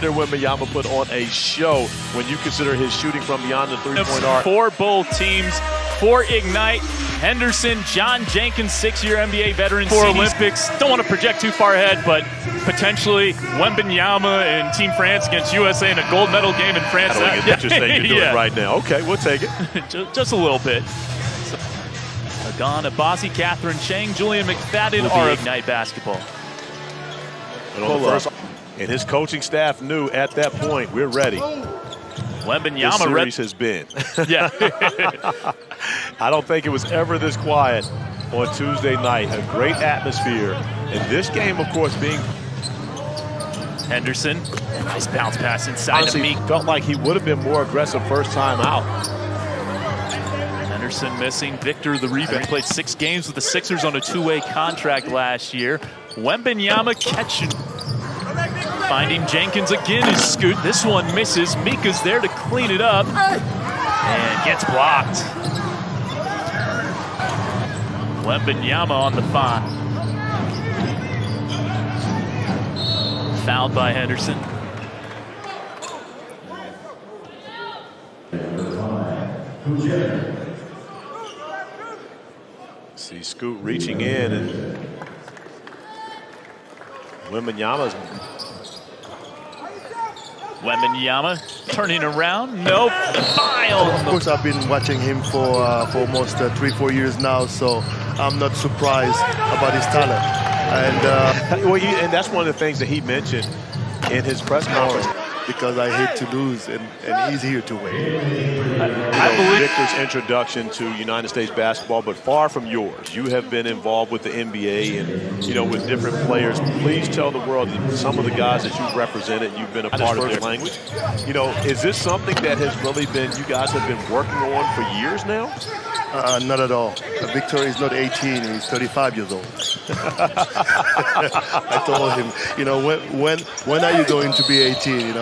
Wembanyama put on a show when you consider his shooting from beyond the three-point arc. For both teams, for Ignite, Henderson, John Jenkins, 6-year NBA veteran, for Olympics. Don't want to project too far ahead, but potentially Wembanyama and Team France against USA in a gold medal game in France. I don't get what you're saying you're doing right now. Okay, we'll take it. just a little bit. Agon, Abasi, Catherine Chang, Julian McFadden are Ignite basketball. And on the first, and his coaching staff knew at that point, we're ready. Wembanyama series has been. Yeah. I don't think it was ever this quiet on Tuesday night. A great atmosphere. And this game, of course, being Henderson. Nice bounce pass inside of me. Felt like he would have been more aggressive first time out. Henderson missing. Victor, the rebound. He played 6 games with the Sixers on a 2-way contract last year. Wembanyama catching. Finding Jenkins again is Scoot. This one misses. Mika's there to clean it up. And gets blocked. Wembanyama on the 5. Fouled by Henderson. See Scoot reaching in, and Wembanyama's turning around. Nope. Foul. Of course, I've been watching him for almost 3-4 years now, so I'm not surprised about his talent. And and that's one of the things that he mentioned in his press conference. Because I hate to lose, and he's here to win. I believe Victor's introduction to United States basketball, but far from yours. You have been involved with the NBA and, with different players. Please tell the world that some of the guys that you've represented, you've been a part of their language. Is this something that has really been, you guys have been working on for years now? Not at all. Victor is not 18, he's 35 years old. I told him, when are you going to be 18?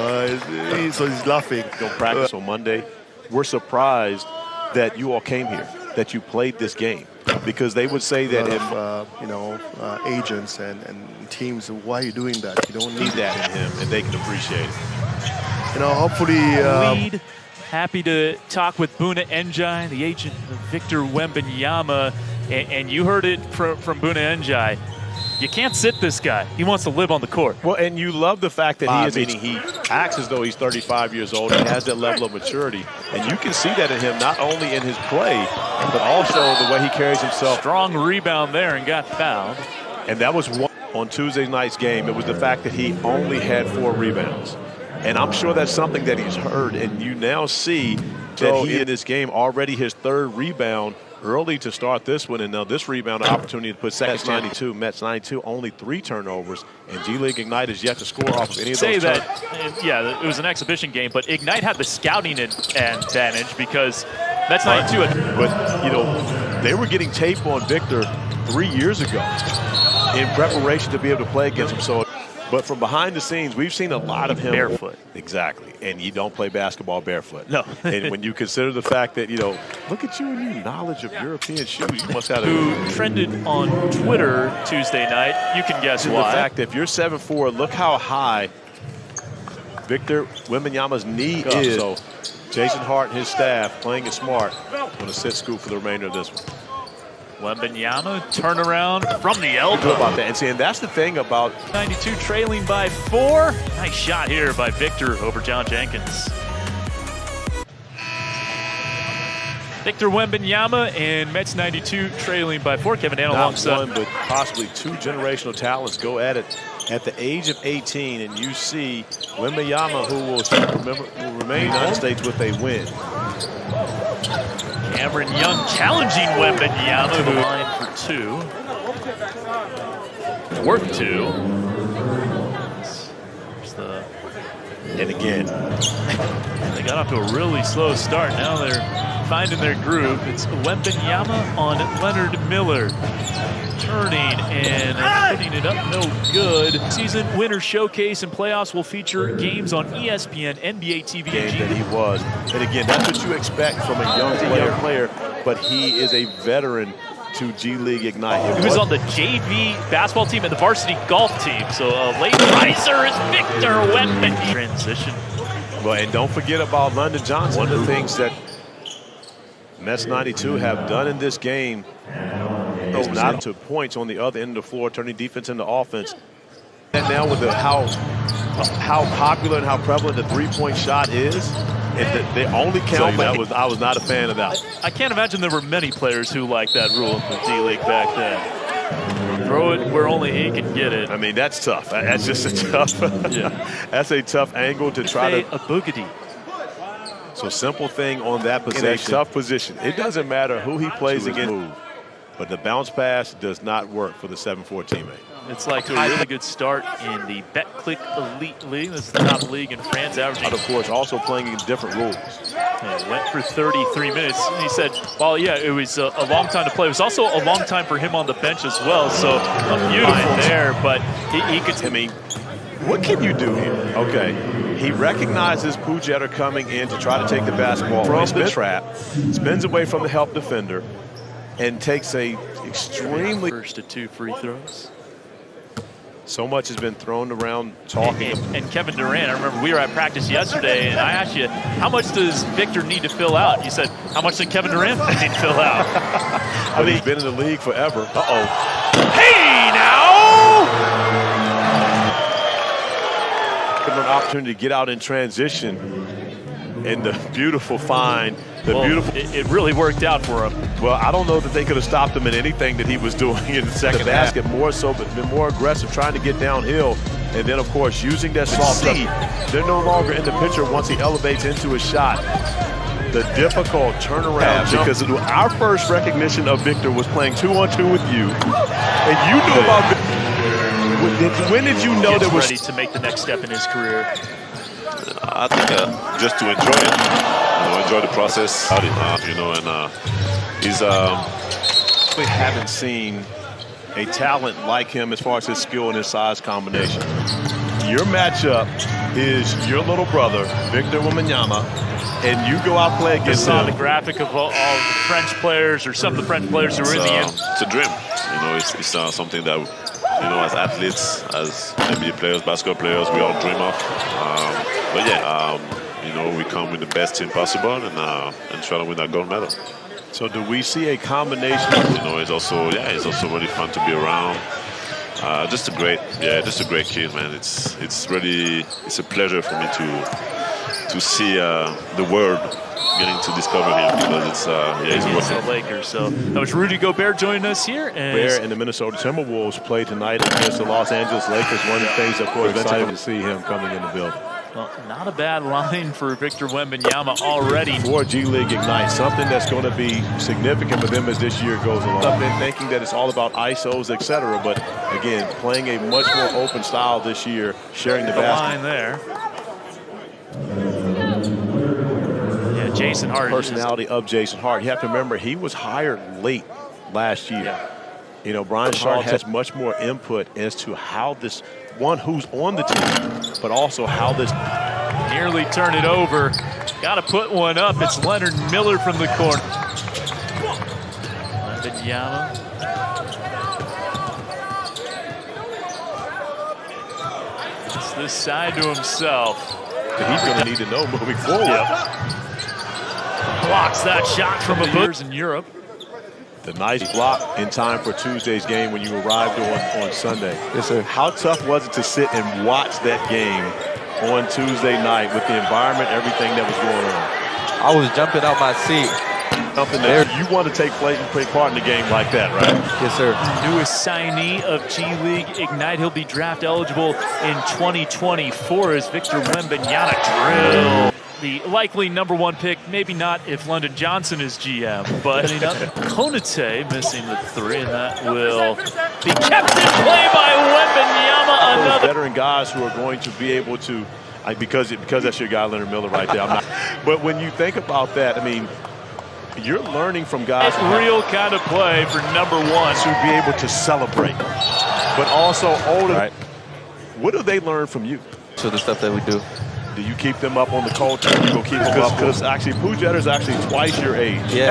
So he's laughing. Go practice on Monday. We're surprised that you all came here, that you played this game, because they would say that if agents and teams, why are you doing that? You don't need that in him, and they can appreciate it. Hopefully. Happy to talk with Buna Njai, the agent of Victor Wembanyama, and you heard it from Buna Njai. You can't sit this guy. He wants to live on the court. Well, and you love the fact that he acts as though he's 35 years old. He has that level of maturity, and you can see that in him, not only in his play, but also the way he carries himself. Strong rebound there and got fouled. And that was one on Tuesday night's game. It was the fact that he only had 4 rebounds. And I'm sure that's something that he's heard, and you now see that he in this game already his 3rd rebound early to start this one, and now this rebound opportunity to put seconds 92, Mets 92, only 3 turnovers, and G League Ignite is yet to score off of any of those. It was an exhibition game, but Ignite had the scouting advantage because Mets 92. But they were getting tape on Victor 3 years ago in preparation to be able to play against him. So. But from behind the scenes, we've seen a lot of him. Barefoot. Exactly. And you don't play basketball barefoot. No. And when you consider the fact that, look at you and your knowledge of European shoes. You must have who trended on Twitter Tuesday night. You can guess why. The fact that if you're 7'4", look how high Victor Wembanyama's knee is. So Jason Hart and his staff playing it smart. Going to sit Scoop for the remainder of this one. Wembanyama turnaround from the elbow. About that. And that's the thing about 92 trailing by 4. Nice shot here by Victor over John Jenkins. Victor Wembanyama and Mets 92 trailing by 4. Kevin Dan alongside. Not one, but possibly 2 generational talents go at it at the age of 18, and you see Wembanyama, who will remain in the United States with a win. Cameron Young challenging Wembanyama, who line for 2. Work 2. And again, they got off to a really slow start. Now they're finding their groove. It's Wembanyama on Leonard Miller. Turning and putting it up, no good. Season winner showcase and playoffs will feature games on ESPN, NBA TV. Game that he was. And again, that's what you expect from a young player, but he is a veteran to G League Ignite. He was on the JV basketball team and the varsity golf team. So a late riser is Victor Wembanyama. Transition. Well, and don't forget about London Johnson. One of the things that Mets 92 have done in this game is not to points on the other end of the floor, turning defense into offense. And now with how popular and how prevalent the three-point shot is, they only count. I was not a fan of that. I can't imagine there were many players who liked that rule in the D-League back then. Throw it where only he can get it. I mean, that's tough. That's just a tough. Yeah. That's a tough angle to try to. A boogity. So simple thing on that position. In a tough position. It doesn't matter who he plays against, but the bounce pass does not work for the 7-4 teammate. It's like to a really good start in the BetClick Elite League. This is the top league in France, averaging. Of course, also playing in different rules. And went for 33 minutes. And he said, well, yeah, it was a long time to play. It was also a long time for him on the bench as well. So a beautiful there, but he could. I mean, what can you do here? Okay, he recognizes Pujetter coming in to try to take the basketball from the trap, spins away from the help defender, and takes a extremely first to 2 free throws. So much has been thrown around talking. And Kevin Durant, I remember we were at practice yesterday, and I asked you, how much does Victor need to fill out? You said, how much did Kevin Durant need to fill out? I mean, he's been in the league forever. Uh-oh. Hey, now! An opportunity to get out in transition. And the beautiful find. It really worked out for him. Well, I don't know that they could have stopped him in anything that he was doing in the second basket. More so, but been more aggressive, trying to get downhill. And then, of course, using that soft seat. They're no longer in the picture once he elevates into a shot. The difficult turnaround. Because our first recognition of Victor was playing 2-on-2 with you. And you knew about Victor. When did you know there was ready to make the next step in his career? I think just to enjoy it, enjoy the process, and he's. We haven't seen a talent like him as far as his skill and his size combination. Your matchup is your little brother, Victor Wembanyama, and you go out and play against him. I saw the graphic of all the French players, or some of the French players who were in the end. It's a dream. It's something that, as athletes, as NBA players, basketball players, we all dream of. But yeah, we come with the best team possible and try to win that gold medal. So do we see a combination? It's also really fun to be around. Just a great kid, man. It's a pleasure for me to see the world getting to discover him, because he's the Lakers. So that was Rudy Gobert joining us here. Gobert and the Minnesota Timberwolves play tonight against the Los Angeles Lakers. One of the things, of course, excited to see him coming in the building. Well, not a bad line for Victor Wembanyama already. For G League Ignite, something that's going to be significant for them as this year goes along. I've been thinking that it's all about ISOs, etc. But again, playing a much more open style this year, sharing the basket. Line there. Yeah, Jason Hart. Personality of Jason Hart. You have to remember, he was hired late last year. Yeah. Brian Hart has much more input as to how this, one, who's on the team, but also how this. Nearly turn it over. Got to put one up. It's Leonard Miller from the corner. Wembanyama. It's this side to himself. He's going to need to know moving forward. Blocks that shot from a years in Europe. The nice block in time for Tuesday's game when you arrived on Sunday. Yes, sir. How tough was it to sit and watch that game on Tuesday night with the environment, everything that was going on? I was jumping out my seat. Something that you want to take part in a game like that, right? Yes, sir. Newest signee of G League Ignite. He'll be draft eligible in 2024 as Victor Wembanyama drill. The likely #1 pick, maybe not if London Johnson is GM, but Konate missing the 3, and that will be kept in play by Wembanyama. Another veteran guys who are going to be able to, because that's your guy, Leonard Miller, right there. But when you think about that, I mean, you're learning from guys. Real kind of play for #1 to be able to celebrate, but also older. Right. What do they learn from you? So the stuff that we do. Do you keep them up on the culture? You go keep them up? Because actually, Pujet is actually twice your age. Yeah.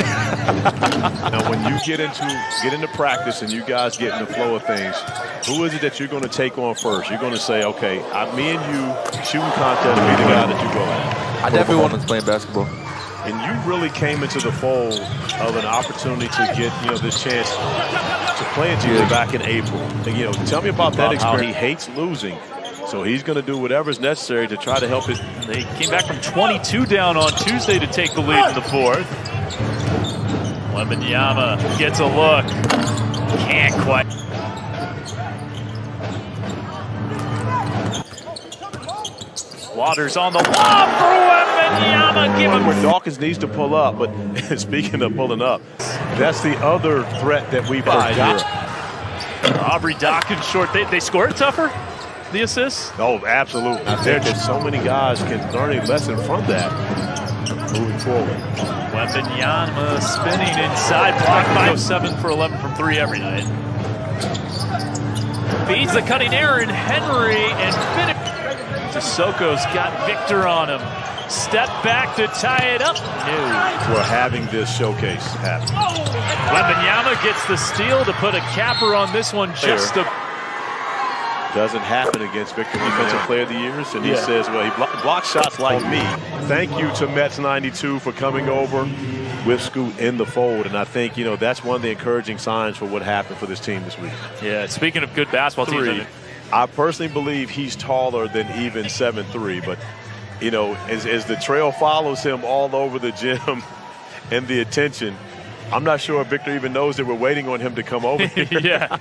Now, when you get into practice and you guys get in the flow of things, who is it that you're going to take on first? You're going to say, okay, me and you shooting contest, be the guy that you go at. I definitely want to play basketball. And you really came into the fold of an opportunity to get, this chance to play in team back in April. And, tell me about that experience. How he hates losing. So he's going to do whatever is necessary to try to help it. They came back from 22 down on Tuesday to take the lead in the fourth. Wembanyama gets a look. Can't quite. Waters on the lob for Wembanyama. Give him. Where Dawkins needs to pull up, but speaking of pulling up, that's the other threat that we forgot. Aubrey Dawkins short. They score it tougher? The assist? Oh, absolutely. There's so many guys can learn a lesson from that moving forward. Wembanyama spinning inside, blocked by 7 for 11 from 3 every night. Feeds the cutting Aaron Henry and finish. Sissoko's got Victor on him. Step back to tie it up. No. We're having this showcase happen. Wembanyama gets the steal to put a capper on this one. Doesn't happen against Victor, Defensive Player of the Year, and he says, well, he blocks shots like me. Thank you to Mets 92 for coming over with Scoot in the fold, and I think, that's one of the encouraging signs for what happened for this team this week. Yeah, speaking of good basketball teams. I personally believe he's taller than even 7'3", but, as the trail follows him all over the gym and the attention, I'm not sure if Victor even knows that we're waiting on him to come over here. Yeah.